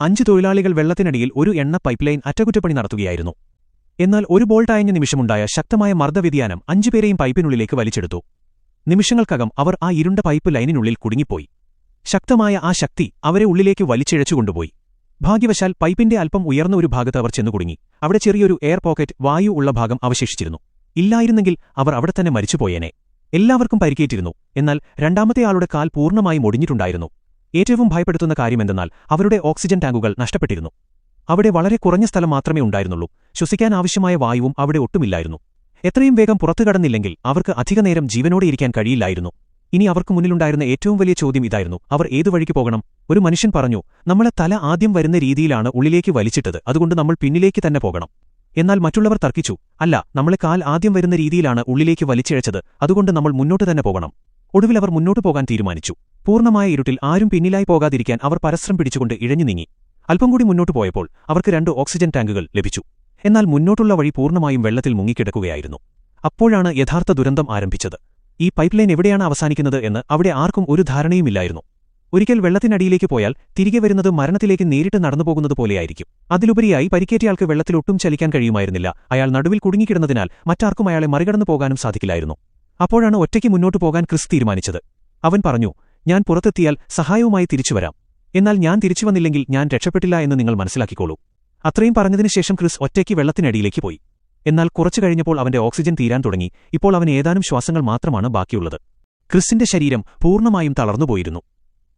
5 തൊഴിലാളികൾ വെള്ളത്തിനടിയിൽ ഒരു എണ്ണ പൈപ്പ്ലൈൻ അറ്റകുറ്റപ്പണി നടത്തുകയായിരുന്നു. എന്നാൽ ഒരു ബോൾട്ടായഞ്ഞ നിമിഷമുണ്ടായ ശക്തമായ മർദ്ദവ്യതിയാനം 5 പേരെയും പൈപ്പിനുള്ളിലേക്ക് വലിച്ചെടുത്തു. നിമിഷങ്ങൾക്കകം അവർ ആ ഇരുണ്ട പൈപ്പ് ലൈനിനുള്ളിൽ കുടുങ്ങിപ്പോയി. ശക്തമായ ആ ശക്തി അവരെ ഉള്ളിലേക്ക് വലിച്ചിഴച്ചുകൊണ്ടുപോയി. ഭാഗ്യവശാൽ പൈപ്പിന്റെ അല്പം ഉയർന്ന ഒരു ഭാഗത്ത് അവർ ചെന്നുകുടുങ്ങി. അവിടെ ചെറിയൊരു എയർ പോക്കറ്റ് വായു ഉള്ള ഭാഗം അവശേഷിച്ചിരുന്നു. ഇല്ലായിരുന്നെങ്കിൽ അവർ അവിടെത്തന്നെ മരിച്ചുപോയേനെ. എല്ലാവർക്കും പരിക്കേറ്റിരുന്നു. എന്നാൽ രണ്ടാമത്തെ ആളുടെ കാൽ പൂർണ്ണമായും ഒടിഞ്ഞിട്ടുണ്ടായിരുന്നു. ഏറ്റവും ഭയപ്പെടുത്തുന്ന കാര്യമെന്തെന്നാൽ അവരുടെ ഓക്സിജൻ ടാങ്കുകൾ നഷ്ടപ്പെട്ടിരുന്നു. അവിടെ വളരെ കുറഞ്ഞ സ്ഥലം മാത്രമേ ഉണ്ടായിരുന്നുള്ളൂ. ശ്വസിക്കാൻ ആവശ്യമായ വായുവും അവിടെ ഒട്ടുമില്ലായിരുന്നു. എത്രയും വേഗം പുറത്തുകടന്നില്ലെങ്കിൽ അവർക്ക് അധികനേരം ജീവനോടെ ഇരിക്കാൻ കഴിയില്ലായിരുന്നു. ഇനി അവർക്ക് മുന്നിലുണ്ടായിരുന്ന ഏറ്റവും വലിയ ചോദ്യം ഇതായിരുന്നു: അവർ ഏതു വഴിക്ക് പോകണം? ഒരു മനുഷ്യൻ പറഞ്ഞു, നമ്മളെ തല ആദ്യം വരുന്ന രീതിയിലാണ് ഉള്ളിലേക്ക് വലിച്ചിട്ടത്, അതുകൊണ്ട് നമ്മൾ പിന്നിലേക്ക് തന്നെ പോകണം. എന്നാൽ മറ്റുള്ളവർ തർക്കിച്ചു, അല്ല, നമ്മളെ കാൽ ആദ്യം വരുന്ന രീതിയിലാണ് ഉള്ളിലേക്ക് വലിച്ചിഴച്ചത്, അതുകൊണ്ട് നമ്മൾ മുന്നോട്ട് തന്നെ പോകണം. ഒടുവിൽ അവർ മുന്നോട്ടു പോകാൻ തീരുമാനിച്ചു. പൂർണ്ണമായ ഇരുട്ടിൽ ആരും പിന്നിലായി പോകാതിരിക്കാൻ അവർ പരസ്പരം പിടിച്ചുകൊണ്ട് ഇഴഞ്ഞു നീങ്ങി. അല്പം കൂടി മുന്നോട്ടു പോയപ്പോൾ അവർക്ക് 2 ഓക്സിജൻ ടാങ്കുകൾ ലഭിച്ചു. എന്നാൽ മുന്നോട്ടുള്ള വഴി പൂർണ്ണമായും വെള്ളത്തിൽ മുങ്ങിക്കിടക്കുകയായിരുന്നു. അപ്പോഴാണ് യഥാർത്ഥ ദുരന്തം ആരംഭിച്ചത്. ഈ പൈപ്പ് ലൈൻ എവിടെയാണ് അവസാനിക്കുന്നത് എന്ന് അവിടെ ആർക്കും ഒരു ധാരണയുമില്ലായിരുന്നു. ഒരിക്കൽ വെള്ളത്തിനടിയിലേക്ക് പോയാൽ തിരികെ വരുന്നത് മരണത്തിലേക്ക് നേരിട്ട് നടന്നുപോകുന്നതുപോലെയായിരിക്കും. അതിലുപരിയായി പരിക്കേറ്റയാൾക്ക് വെള്ളത്തിലൊട്ടും ചലിക്കാൻ കഴിയുമായിരുന്നില്ല. അയാൾ നടുവിൽ കുടുങ്ങിക്കിടന്നതിനാൽ മറ്റാർക്കും അയാളെ മറികടന്നു പോകാനും സാധിക്കില്ലായിരുന്നു. അപ്പോഴാണ് ഒറ്റയ്ക്ക് മുന്നോട്ടു പോകാൻ ക്രിസ് തീരുമാനിച്ചത്. അവൻ പറഞ്ഞു, ഞാൻ പുറത്തെത്തിയാൽ സഹായവുമായി തിരിച്ചുവരാം. എന്നാൽ ഞാൻ തിരിച്ചുവന്നില്ലെങ്കിൽ ഞാൻ രക്ഷപ്പെട്ടില്ല എന്ന് നിങ്ങൾ മനസ്സിലാക്കിക്കോളൂ. അത്രയും പറഞ്ഞതിനുശേഷം ക്രിസ് ഒറ്റയ്ക്ക് വെള്ളത്തിനടിയിലേക്ക് പോയി. എന്നാൽ കുറച്ചു കഴിഞ്ഞപ്പോൾ അവന്റെ ഓക്സിജൻ തീരാൻ തുടങ്ങി. ഇപ്പോൾ അവന് ഏതാനും ശ്വാസങ്ങൾ മാത്രമാണ് ബാക്കിയുള്ളത്. ക്രിസിന്റെ ശരീരം പൂർണ്ണമായും തളർന്നുപോയിരുന്നു.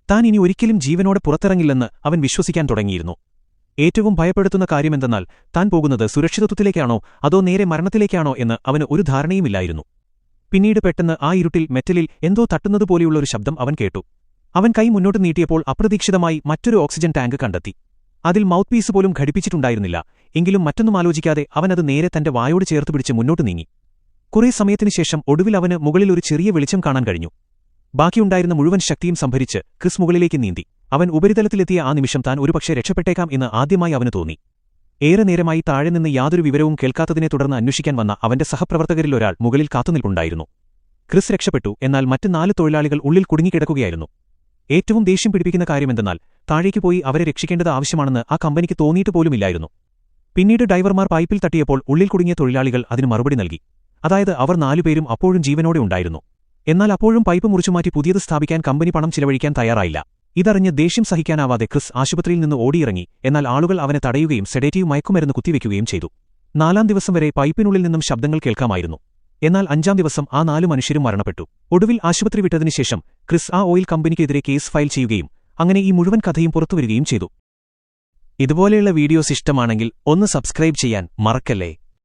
താൻ ഇനി ഒരിക്കലും ജീവനോടെ പുറത്തിറങ്ങില്ലെന്ന് അവൻ വിശ്വസിക്കാൻ തുടങ്ങിയിരുന്നു. ഏറ്റവും ഭയപ്പെടുത്തുന്ന കാര്യമെന്തെന്നാൽ താൻ പോകുന്നത് സുരക്ഷിതത്വത്തിലേക്കാണോ അതോ നേരെ മരണത്തിലേക്കാണോ എന്ന് അവന് ഒരു ധാരണയുമില്ലായിരുന്നു. പിന്നീട് പെട്ടെന്ന് ആ ഇരുട്ടിൽ മെറ്റലിൽ എന്തോ തട്ടുന്നതുപോലെയുള്ളൊരു ശബ്ദം അവൻ കേട്ടു. അവൻ കൈ മുന്നോട്ട് നീട്ടിയപ്പോൾ അപ്രതീക്ഷിതമായി മറ്റൊരു ഓക്സിജൻ ടാങ്ക് കണ്ടെത്തി. അതിൽ മൗത്ത് പീസ് പോലും ഘടിപ്പിച്ചിട്ടുണ്ടായിരുന്നില്ല. എങ്കിലും മറ്റൊന്നും ആലോചിക്കാതെ അവനത് നേരെ തന്റെ വായോട് ചേർത്ത് പിടിച്ച് മുന്നോട്ട് നീങ്ങി. കുറേ സമയത്തിനുശേഷം ഒടുവിൽ അവന് മുകളിൽ ഒരു ചെറിയ വെളിച്ചം കാണാൻ കഴിഞ്ഞു. ബാക്കിയുണ്ടായിരുന്ന മുഴുവൻ ശക്തിയും സംഭരിച്ച് ക്രിസ് മുകളിലേക്ക് നീന്തി. അവൻ ഉപരിതലത്തിലെത്തിയ ആ നിമിഷം താൻ ഒരുപക്ഷെ രക്ഷപ്പെട്ടേക്കാം എന്ന് ആദ്യമായി അവന് തോന്നി. ഏറെ നേരമായി താഴെ നിന്ന് യാതൊരു വിവരവും കേൾക്കാത്തതിനെ തുടർന്ന് അന്വേഷിക്കാൻ വന്ന അവന്റെ സഹപ്രവർത്തകരിലൊരാൾ മുകളിൽ കാത്തുനിൽപ്പുണ്ടായിരുന്നു. ക്രിസ് രക്ഷപ്പെട്ടു. എന്നാൽ മറ്റ് 4 തൊഴിലാളികൾ ഉള്ളിൽ കുടുങ്ങിക്കിടക്കുകയായിരുന്നു. ഏറ്റവും ദേഷ്യം പിടിപ്പിക്കുന്ന കാര്യമെന്തെന്നാൽ താഴേക്ക് പോയി അവരെ രക്ഷിക്കേണ്ടത് ആവശ്യമാണെന്ന് ആ കമ്പനിക്ക് തോന്നിയിട്ട് പോലുമില്ലായിരുന്നു. പിന്നീട് ഡൈവർമാർ പൈപ്പിൽ തട്ടിയപ്പോൾ ഉള്ളിൽ കുടുങ്ങിയ തൊഴിലാളികൾ അതിന് മറുപടി നൽകി. അതായത് അവർ 4 പേരും അപ്പോഴും ജീവനോടെ ഉണ്ടായിരുന്നു. എന്നാൽ അപ്പോഴും പൈപ്പ് മുറിച്ചുമാറ്റി പുതിയത് സ്ഥാപിക്കാൻ കമ്പനി പണം ചിലവഴിക്കാൻ തയ്യാറായില്ല. ഇതറിഞ്ഞ് ദേഷ്യം സഹിക്കാനാവാതെ ക്രിസ് ആശുപത്രിയിൽ നിന്ന് ഓടിയിറങ്ങി. എന്നാൽ ആളുകൾ അവനെ തടയുകയും സെഡേറ്റീവ് മയക്കുമരുന്ന് കുത്തിവെക്കുകയും ചെയ്തു. 4-ാം ദിവസം വരെ പൈപ്പിനുള്ളിൽ നിന്നും ശബ്ദങ്ങൾ കേൾക്കാമായിരുന്നു. എന്നാൽ 5-ാം ദിവസം ആ 4 മനുഷ്യരും മരണപ്പെട്ടു. ഒടുവിൽ ആശുപത്രി വിട്ടതിനുശേഷം ക്രിസ് ആ ഓയിൽ കമ്പനിക്കെതിരെ കേസ് ഫയൽ ചെയ്യുകയും അങ്ങനെ ഈ മുഴുവൻ കഥയും പുറത്തുവരികയും ചെയ്തു. ഇതുപോലെയുള്ള വീഡിയോസ് ഇഷ്ടമാണെങ്കിൽ ഒന്ന് സബ്സ്ക്രൈബ് ചെയ്യാൻ മറക്കല്ലേ.